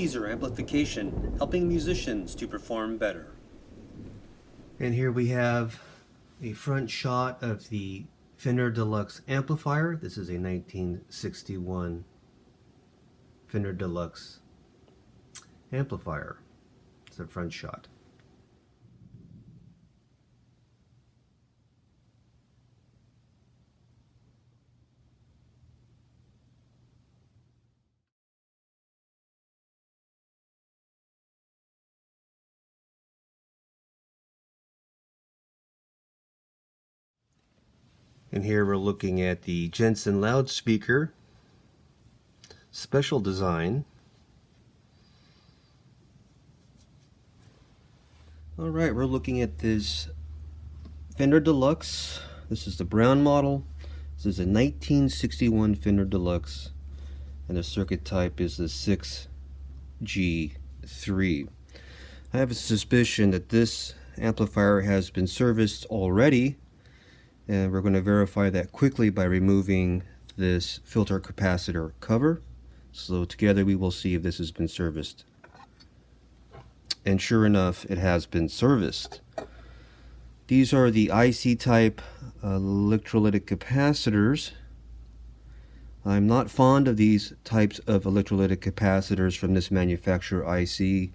laser amplification, helping musicians to perform better. And here we have a front shot of the Fender Deluxe amplifier. This is a 1961 Fender Deluxe amplifier. It's a front shot. And here we're looking at the Jensen loudspeaker, special design. Alright, we're looking at this Fender Deluxe. This is the brown model. This is a 1961 Fender Deluxe, and the circuit type is the 6G3. I have a suspicion that this amplifier has been serviced already, and we're going to verify that quickly by removing this filter capacitor cover. So together we will see if this has been serviced. And sure enough, it has been serviced. These are the IC type electrolytic capacitors. I'm not fond of these types of electrolytic capacitors from this manufacturer IC.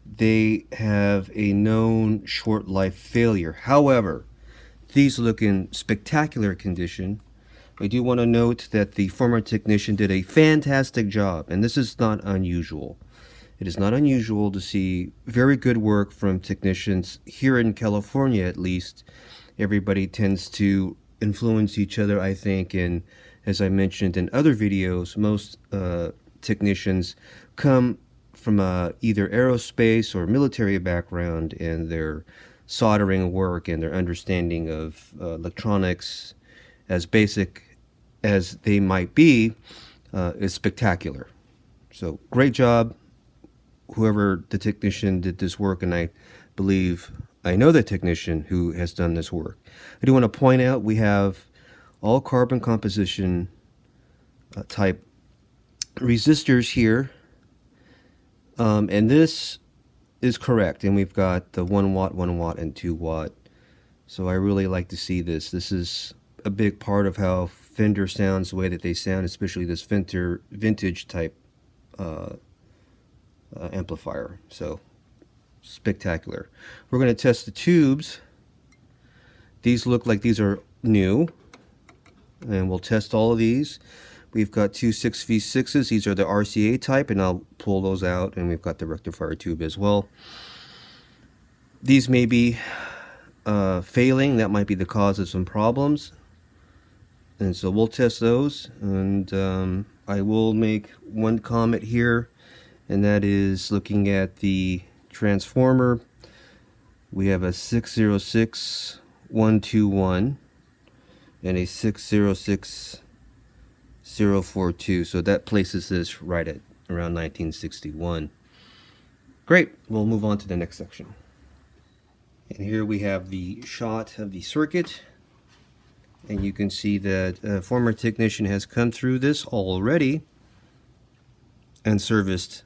They have a known short life failure. However, these look in spectacular condition. I do want to note that the former technician did a fantastic job, and this is not unusual. It is not unusual to see very good work from technicians here in California, at least. Everybody tends to influence each other, I think, and as I mentioned in other videos, most technicians come from either aerospace or military background, and their soldering work and their understanding of electronics, as basic as they might be, is spectacular. So great job, whoever the technician did this work, and I believe I know the technician who has done this work. I do want to point out we have all carbon composition type resistors here, and this is correct, and we've got the 1 watt, 1 watt, and 2 watt. So I really like to see this. This is a big part of how Fender sounds the way that they sound, especially this Fender vintage type amplifier. So spectacular. We're going to test the tubes. These look like these are new, and we'll test all of these. We've got two 6V6s. These are the RCA type, and I'll pull those out, and we've got the rectifier tube as well. These may be failing. That might be the cause of some problems, and so we'll test those. And I will make one comment here, and that is looking at the transformer. We have a 606121 and a 606042, so that places this right at around 1961. Great, we'll move on to the next section. And here we have the shot of the circuit, and you can see that a former technician has come through this already and serviced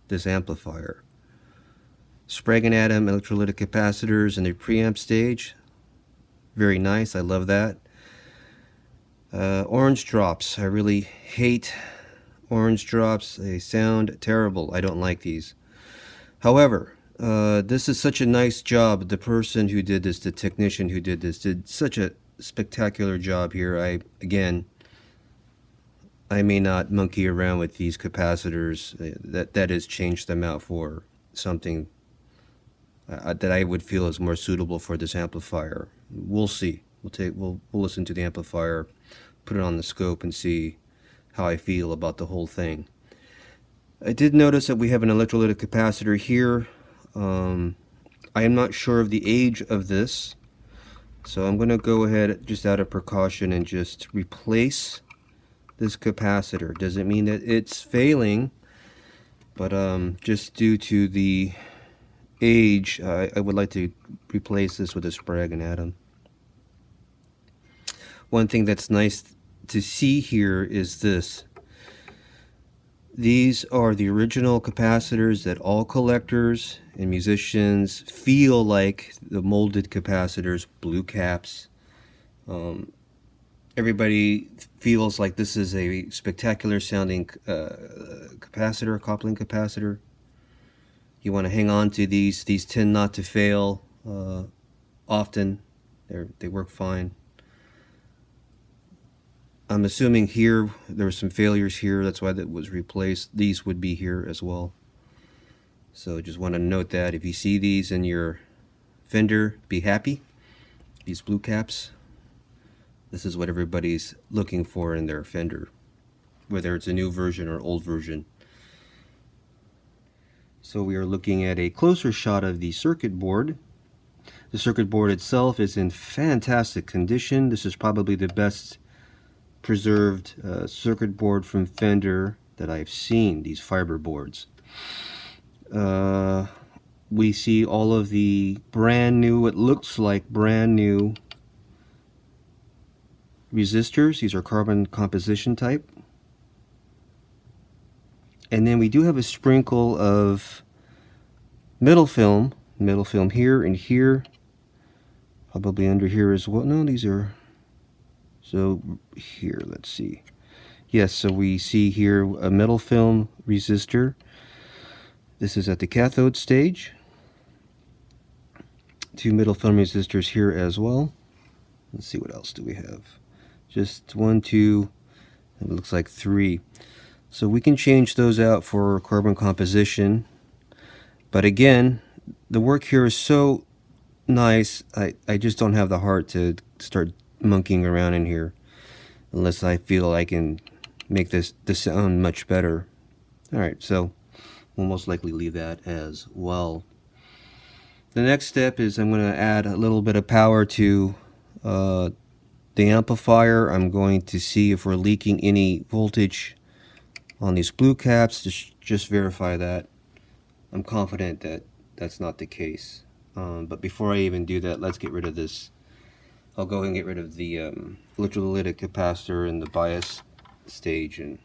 this amplifier. Sprague and Adam electrolytic capacitors in the preamp stage, very nice, I love that. Orange drops, I really hate orange drops. They sound terrible. I don't like these. However, this is such a nice job. The person who did this, the technician who did this, did such a spectacular job here. I may not monkey around with these capacitors. That is, change them out for something that I would feel is more suitable for this amplifier. We'll see. We'll listen to the amplifier, put it on the scope, and see how I feel about the whole thing. I did notice that we have an electrolytic capacitor here. I am not sure of the age of this, so I'm going to go ahead, just out of precaution, and just replace this capacitor. Doesn't mean that it's failing, but just due to the age, I would like to replace this with a Sprague and Adam. One thing that's nice to see here is this. These are the original capacitors that all collectors and musicians feel like the molded capacitors, blue caps. Everybody feels like this is a spectacular sounding capacitor, coupling capacitor. You want to hang on to these. These tend not to fail often. They work fine. I'm assuming here there were some failures here. That's why that was replaced. These would be here as well. So just want to note that if you see these in your Fender, be happy. These blue caps. This is what everybody's looking for in their Fender, whether it's a new version or old version. So we are looking at a closer shot of the circuit board. The circuit board itself is in fantastic condition. This is probably the best preserved circuit board from Fender that I've seen, these fiber boards. We see all of the brand new, it looks like brand new resistors. These are carbon composition type. And then we do have a sprinkle of metal film here and here, probably under here as well. No, these are, so here, let's see. Yes, so we see here a metal film resistor. This is at the cathode stage. Two metal film resistors here as well. Let's see, what else do we have? Just 1, 2, it looks like 3. So we can change those out for carbon composition. But again, the work here is so nice, I just don't have the heart to start monkeying around in here unless I feel I can make this sound much better. Alright, so we'll most likely leave that as well. The next step is I'm going to add a little bit of power to the amplifier. I'm going to see if we're leaking any voltage on these blue caps. Just verify that. I'm confident that that's not the case. But before I even do that, let's get rid of this. I'll go ahead and get rid of the electrolytic capacitor in the bias stage, and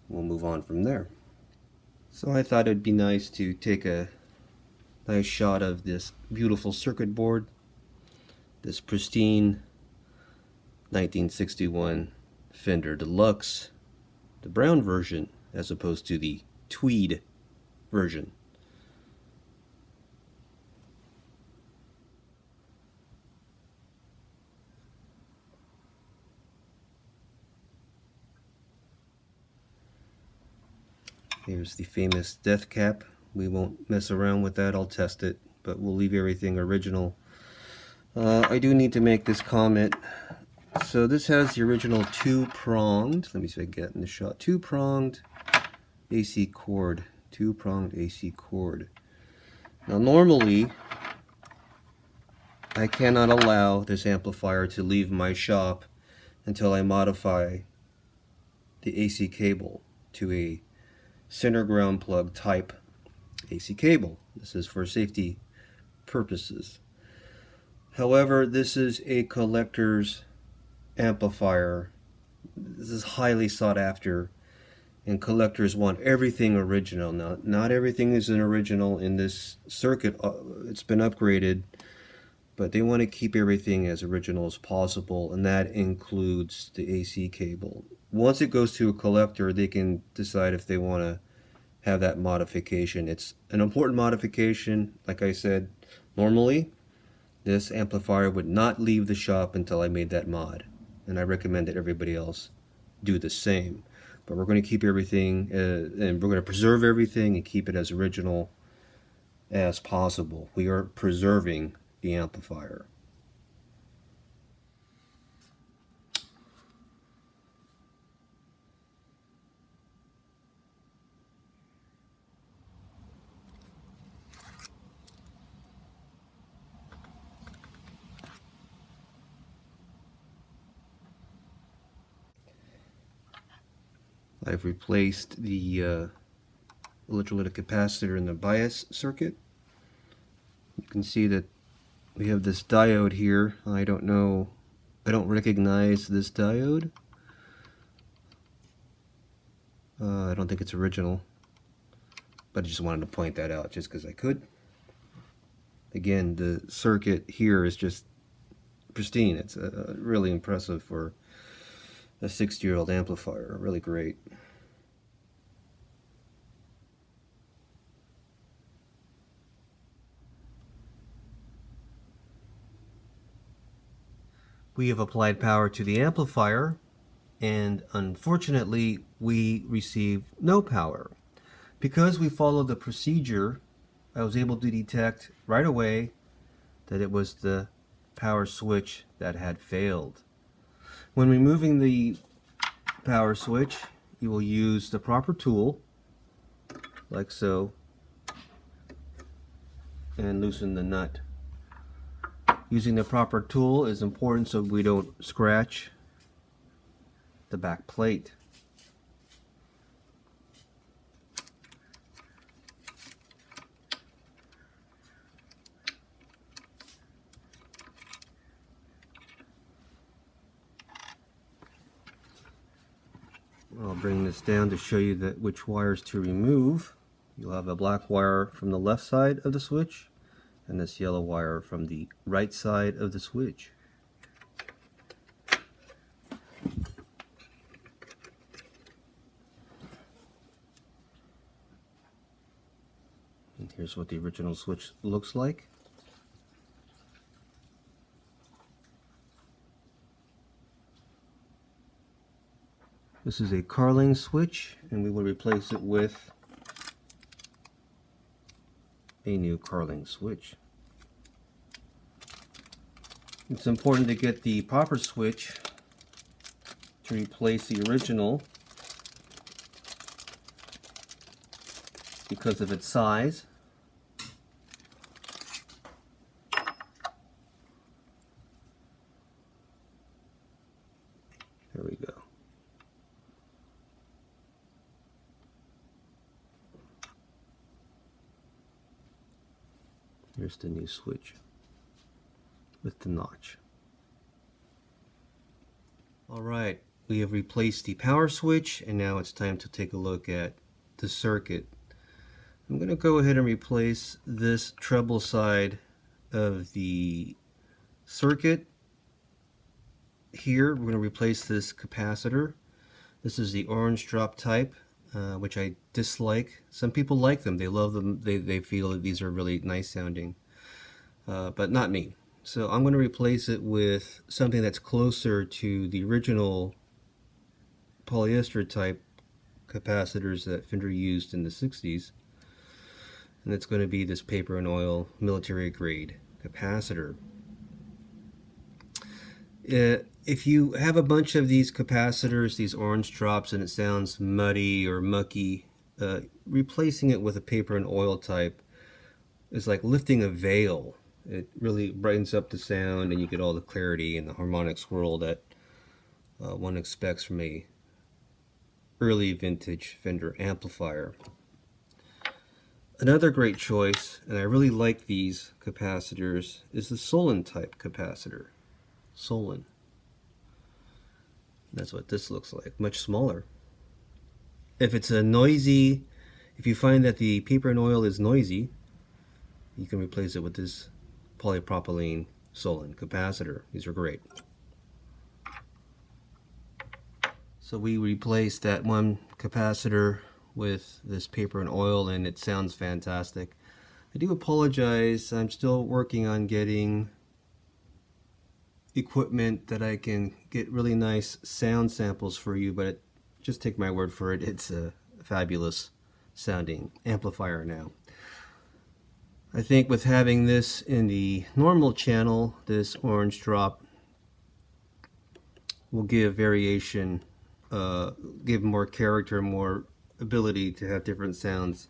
we'll move on from there. So I thought it'd be nice to take a nice shot of this beautiful circuit board, this pristine 1961 Fender Deluxe, the brown version as opposed to the tweed version. Here's the famous death cap. We won't mess around with that. I'll test it, but we'll leave everything original. I do need to make this comment. So this has the original two-pronged, let me see if I get in the shot, two-pronged AC cord. Two-pronged AC cord. Now normally, I cannot allow this amplifier to leave my shop until I modify the AC cable to a center ground plug type AC cable. This is for safety purposes. However, this is a collector's amplifier. This is highly sought after, and collectors want everything original. Now, not everything is an original in this circuit. It's been upgraded, but they want to keep everything as original as possible, and that includes the AC cable. Once it goes to a collector, they can decide if they want to have that modification. It's an important modification. Like I said, normally this amplifier would not leave the shop until I made that mod, and I recommend that everybody else do the same. But we're going to keep everything and we're going to preserve everything and keep it as original as possible. We are preserving the amplifier. I've replaced the electrolytic capacitor in the bias circuit. You can see that we have this diode here. I don't know, I don't recognize this diode. I don't think it's original, but I just wanted to point that out just because I could. Again, the circuit here is just pristine. It's really impressive for a 60-year-old amplifier. Really great. We have applied power to the amplifier, and unfortunately we received no power. Because we followed the procedure, I was able to detect right away that it was the power switch that had failed. When removing the power switch, you will use the proper tool, like so, and loosen the nut. Using the proper tool is important so we don't scratch the back plate. I'll bring this down to show you which wires to remove. You'll have a black wire from the left side of the switch and this yellow wire from the right side of the switch. And here's what the original switch looks like. This is a Carling switch, and we will replace it with a new Carling switch. It's important to get the proper switch to replace the original because of its size. There we go. Here's the new switch with the notch. Alright, we have replaced the power switch, and now it's time to take a look at the circuit. I'm going to go ahead and replace this treble side of the circuit. Here we're going to replace this capacitor. This is the orange drop type, which I dislike. Some people like them, they love them, they feel that these are really nice sounding, but not me. So I'm going to replace it with something that's closer to the original polyester type capacitors that Fender used in the 60s. And it's going to be this paper and oil military grade capacitor. If you have a bunch of these capacitors, these orange drops, and it sounds muddy or mucky, replacing it with a paper and oil type is like lifting a veil. It really brightens up the sound, and you get all the clarity and the harmonic swirl that one expects from a early vintage Fender amplifier. Another great choice, and I really like these capacitors, is the Solon type capacitor. Solon. That's what this looks like, much smaller. If it's a noisy, if you find that the paper and oil is noisy, you can replace it with this polypropylene Solon capacitor. These are great. So we replaced that one capacitor with this paper and oil, and it sounds fantastic. I do apologize, I'm still working on getting equipment that I can get really nice sound samples for you, but just take my word for it, it's a fabulous sounding amplifier now. I think with having this in the normal channel, this orange drop will give variation, give more character, more ability to have different sounds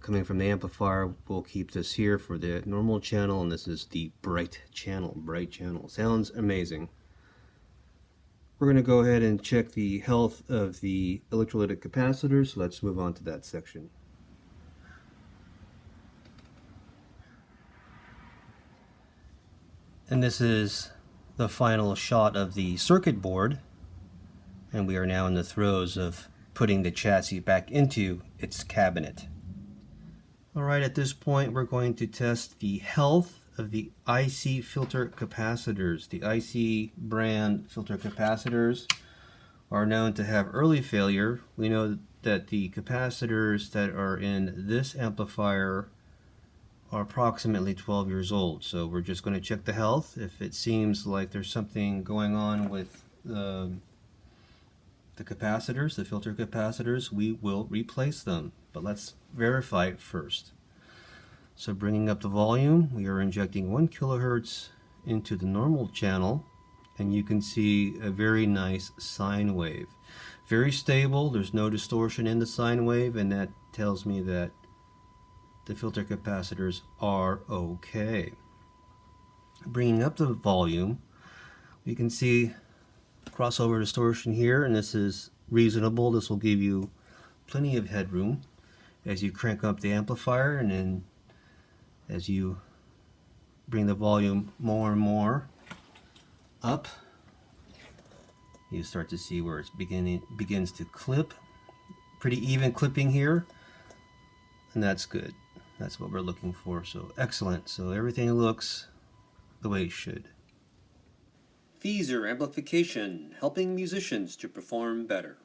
coming from the amplifier. We'll keep this here for the normal channel, and this is the bright channel. Bright channel sounds amazing. We're going to go ahead and check the health of the electrolytic capacitors. So let's move on to that section. And this is the final shot of the circuit board, and we are now in the throes of putting the chassis back into its cabinet. Alright, at this point we're going to test the health of the IC filter capacitors. The IC brand filter capacitors are known to have early failure. We know that the capacitors that are in this amplifier are approximately 12 years old. So we're just going to check the health. If it seems like there's something going on with the capacitors, the filter capacitors, we will replace them. But let's verify it first. So bringing up the volume, we are injecting 1 kilohertz into the normal channel, and you can see a very nice sine wave. Very stable, there's no distortion in the sine wave, and that tells me that the filter capacitors are okay. Bringing up the volume, we can see crossover distortion here, and this is reasonable. This will give you plenty of headroom as you crank up the amplifier, and then as you bring the volume more and more up, you start to see where it's begins to clip. Pretty even clipping here, and that's good. That's what we're looking for. So excellent. So everything looks the way it should. Fees or amplification, helping musicians to perform better.